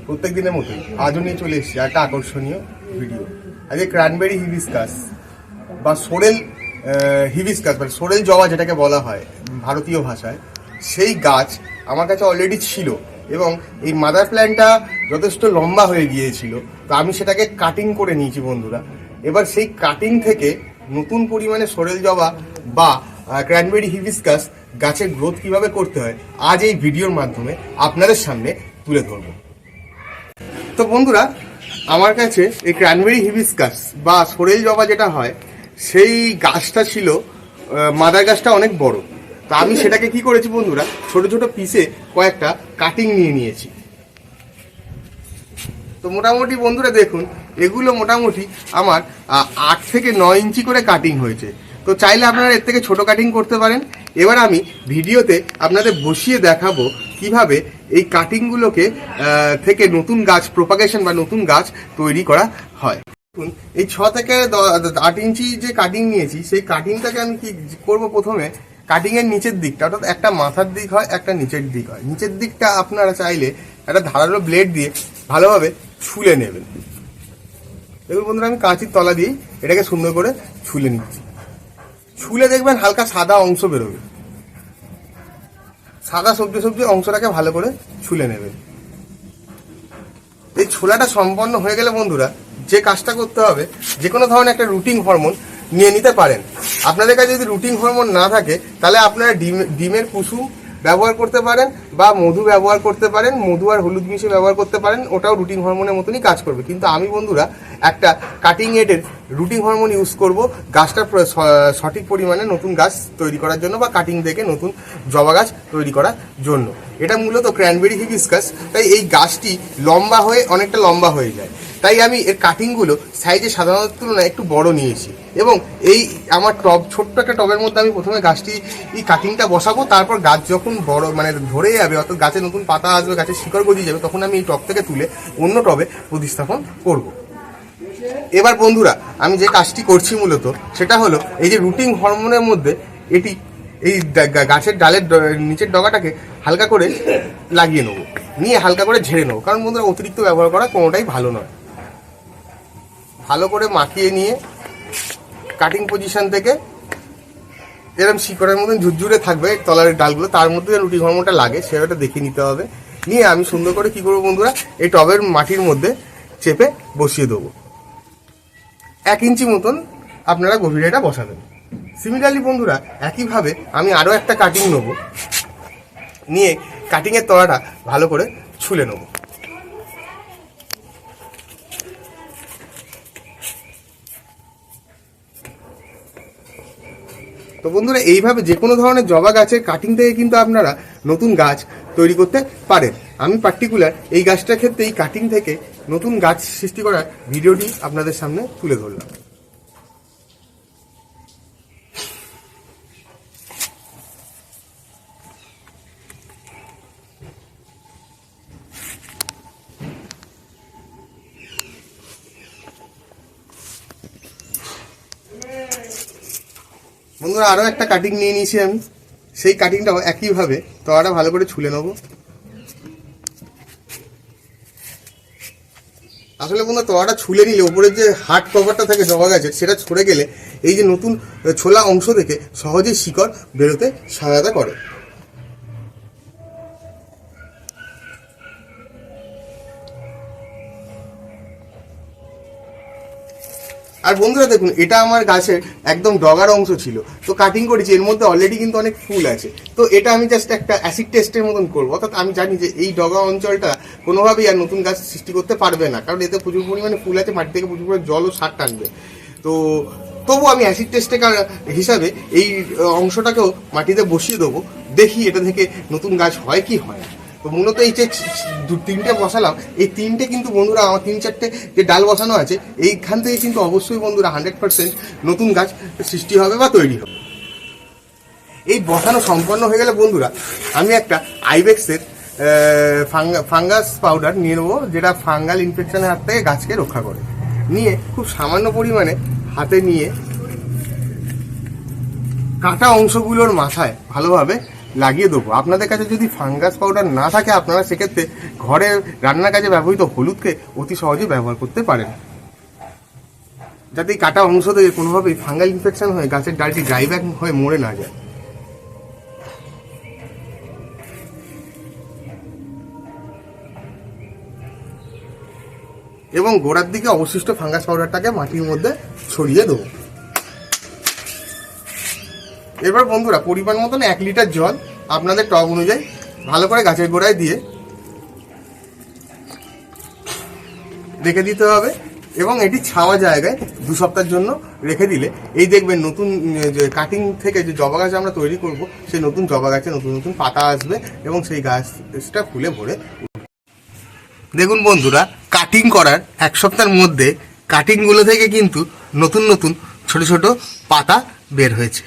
প্রত্যেক দিনের মতোই আজও নিয়ে চলে এসেছি একটা আকর্ষণীয় ভিডিও। আজকে ক্র্যানবেরি হিবিস্কাস বা সোরেল হিবিস্কাস মানে সোরেল জবা যেটাকে বলা হয় ভারতীয় ভাষায়, সেই গাছ আমার কাছে অলরেডি ছিল এবং এই মাদার প্ল্যান্টটা যথেষ্ট লম্বা হয়ে গিয়েছিল। তো আমি সেটাকে কাটিং করে নিয়েছি বন্ধুরা। এবার সেই কাটিং থেকে নতুন পরিমাণে সোরেল জবা বা ক্র্যানবেরি হিবিস্কাস গাছের গ্রোথ কিভাবে করতে হয় আজ এই ভিডিওর মাধ্যমে আপনাদের সামনে তুলে ধরব। তো বন্ধুরা, আমার কাছে এই ক্র্যানবেরি হিবিস্কাস বা সোরেল জবা যেটা হয় সেই গাছটা ছিল, মাদার গাছটা অনেক বড়। তো আমি সেটাকে কি করেছি বন্ধুরা, ছোট ছোট পিসে কয়েকটা কাটিং নিয়েছি। তো মোটামুটি বন্ধুরা দেখুন, এগুলো মোটামুটি আমার 8 থেকে 9 ইঞ্চি করে কাটিং হয়েছে। তো চাইলে আপনারা এর থেকে ছোট কাটিং করতে পারেন। এবার আমি ভিডিওতে আপনাদের বসিয়ে দেখাবো কিভাবে এই কাটিংগুলোকে থেকে নতুন গাছ প্রপাগেশন বা নতুন গাছ তৈরি করা হয়। এই 6 থেকে 8 ইঞ্চি যে কাটিং নিয়েছি, সেই কাটিংটাকে আমি কি করবো, প্রথমে কাটিং এর নিচের দিকটা, অর্থাৎ একটা মাথার দিক হয় একটা নিচের দিক হয়। নিচের দিকটা আপনারা চাইলে একটা ধারালো ব্লেড দিয়ে ভালোভাবে ছুলে নেবেন। দেখুন বন্ধুরা, আমি কাঁচির তলা দিয়ে এটাকে সুন্দর করে ছুলে নিচ্ছি। ছুলে দেখবেন হালকা সাদা অংশ বেরোবে। সাদা সবজি অংশটাকে ভালো করে ছুলে নেবেন। এই ছোলাটা সম্পন্ন হয়ে গেলে বন্ধুরা, যে কাজটা করতে হবে, যে কোনো ধরনের একটা রুটিং হরমোন নিয়ে নিতে পারেন। আপনাদের কাছে যদি রুটিং হরমোন না থাকে তাহলে আপনারা ডিমের কুসুম ব্যবহার করতে পারেন বা মধু ব্যবহার করতে পারেন, মধু আর হলুদ মিশিয়ে ব্যবহার করতে পারেন, ওটাও রুটিং হরমোনের মতনই কাজ করবে। কিন্তু আমি বন্ধুরা একটা কাটিং এডের রুটিং হরমোন ইউজ করব গাছটার সঠিক পরিমাণে নতুন গাছ তৈরি করার জন্য বা কাটিং থেকে নতুন জবা গাছ তৈরি করার জন্য। এটা মূলত ক্র্যানবেরি হিবিস্কাস, তাই এই গাছটি লম্বা হয়ে অনেকটা লম্বা হয়ে যায়। তাই আমি এর কাটিংগুলো সাইজে সাধারণত তুলনায় একটু বড় নিয়েছি এবং এই আমার টব, ছোট্ট একটা টবের মধ্যে আমি প্রথমে গাছটি এই কাটিংটা বসাবো। তারপর গাছ যখন বড় মানে ধরে যাবে, অর্থাৎ গাছে নতুন পাতা আসবে, গাছের শিকড় গজিয়ে যাবে, তখন আমি এই টব থেকে তুলে অন্য টবে প্রতিস্থাপন করব। এবার বন্ধুরা, আমি যে কাজটি করছি মূলত সেটা হলো এই যে রুটিং হরমোনের মধ্যে এটি এই গাছের ডালের নিচের ডগাটাকে হালকা করে লাগিয়ে নেবো, নিয়ে হালকা করে ঝেড়ে নেবো। কারণ বন্ধুরা অতিরিক্ত ব্যবহার করা কোনোটাই ভালো নয়। ভালো করে মাখিয়ে নিয়ে কাটিং পজিশন থেকে এরকম শিকড়ের মতন ঝুরঝুরে থাকবে তলার ডালগুলো, তার মধ্যে রুটিং হরমোনটা লাগে সেটা দেখে নিতে হবে। নিয়ে আমি সুন্দর করে কি করবো বন্ধুরা, এই টবের মাটির মধ্যে চেপে বসিয়ে দেবো। 1 ইঞ্চি মতন আপনারা গভীরে বসাবেন। সিমিলারলি বন্ধুরা একইভাবে আমি আরও একটা কাটিং নেবো, নিয়ে কাটিংয়ের তলাটা ভালো করে ছুলে নেবো। তো বন্ধুরা এইভাবে যে কোনো ধরনের জবা গাছের কাটিং থেকে কিন্তু আপনারা নতুন গাছ তৈরি করতে পারেন। আমি পার্টিকুলার এই গাছটার ক্ষেত্রে এই কাটিং থেকে নতুন গাছ সৃষ্টি করার ভিডিওটি আপনাদের সামনে তুলে ধরলাম। বন্ধুরা আরও একটা কাটিং নিয়ে নিয়েছি আমি, সেই কাটিংটাও একইভাবে তলাটা ভালো করে ছুলে নেবো। আসলে বন্ধুরা তলাটা ছুলে নিলে ওপরের যে হার্ড কভারটা থাকে জবা গাছের, সেটা ছড়ে গেলে এই যে নতুন ছোলা অংশ থেকে সহজেই শিকড় বেরোতে সহায়তা করে। আর বন্ধুরা দেখুন, এটা আমার গাছের একদম ডগার অংশ ছিল, তো কাটিং করেছি, এর মধ্যে অলরেডি কিন্তু অনেক ফুল আছে। তো এটা আমি জাস্ট একটা অ্যাসিড টেস্টের মতন করবো, অর্থাৎ আমি জানি যে এই ডগা অঞ্চলটা কোনোভাবেই আর নতুন গাছ সৃষ্টি করতে পারবে না, কারণ এতে প্রচুর পরিমাণে ফুল আছে, মাটি থেকে প্রচুর পরিমাণে জল ও সার টানবে। তো তবু আমি অ্যাসিড টেস্টে হিসাবে এই অংশটাকেও মাটিতে বসিয়ে দেবো, দেখি এটা থেকে নতুন গাছ হয় কি হয় না। তো মূলত এই যে 3টে বসালাম, এই 3টে কিন্তু বন্ধুরা আমার 3-4টে যে ডাল বসানো আছে, এইখান থেকে কিন্তু অবশ্যই বন্ধুরা 100% নতুন গাছ সৃষ্টি হবে বা তৈরি হবে। এই বসানো সম্পন্ন হয়ে গেলে বন্ধুরা আমি একটা আইবেক্সের ফাঙ্গাস পাউডার নিয়ে নেবো, যেটা ফাঙ্গাল ইনফেকশনের হাত থেকে গাছকে রক্ষা করে। নিয়ে খুব সামান্য পরিমাণে হাতে নিয়ে কাটা অংশগুলোর মাথায় ভালোভাবে লাগিয়ে দেবো। আপনাদের কাছে যদি ফাঙ্গাস পাউডার না থাকে আপনারা সেক্ষেত্রে ঘরে রান্নার কাজে ব্যবহৃত হলুদকে অতি সহজে ব্যবহার করতে পারেন, যাতে এই কাটা অংশ থেকে কোনোভাবেই ফাঙ্গাল ইনফেকশন হয়ে গাছের ডালটি ড্রাই ব্যাক হয়ে মরে না যায়। এবং গোড়ার দিকে অবশিষ্ট ফাঙ্গাস পাউডারটাকে মাটির মধ্যে ছড়িয়ে দেবো। এবার বন্ধুরা পরিমাণ মতন 1 লিটার জল আপনাদের টব অনুযায়ী ভালো করে গাছের গোড়ায় দিয়ে রেখে দিতে হবে এবং এটি ছাওয়া জায়গায় 2 সপ্তাহের জন্য রেখে দিলে এই দেখবেন নতুন যে কাটিং থেকে যে জবা গাছ আমরা তৈরি করব সেই নতুন জবা গাছে নতুন নতুন পাতা আসবে এবং সেই গাছটা ফুলে ভরে। দেখুন বন্ধুরা, কাটিং করার 1 সপ্তাহের মধ্যে কাটিংগুলো থেকে কিন্তু নতুন নতুন ছোট ছোট পাতা বের হয়েছে।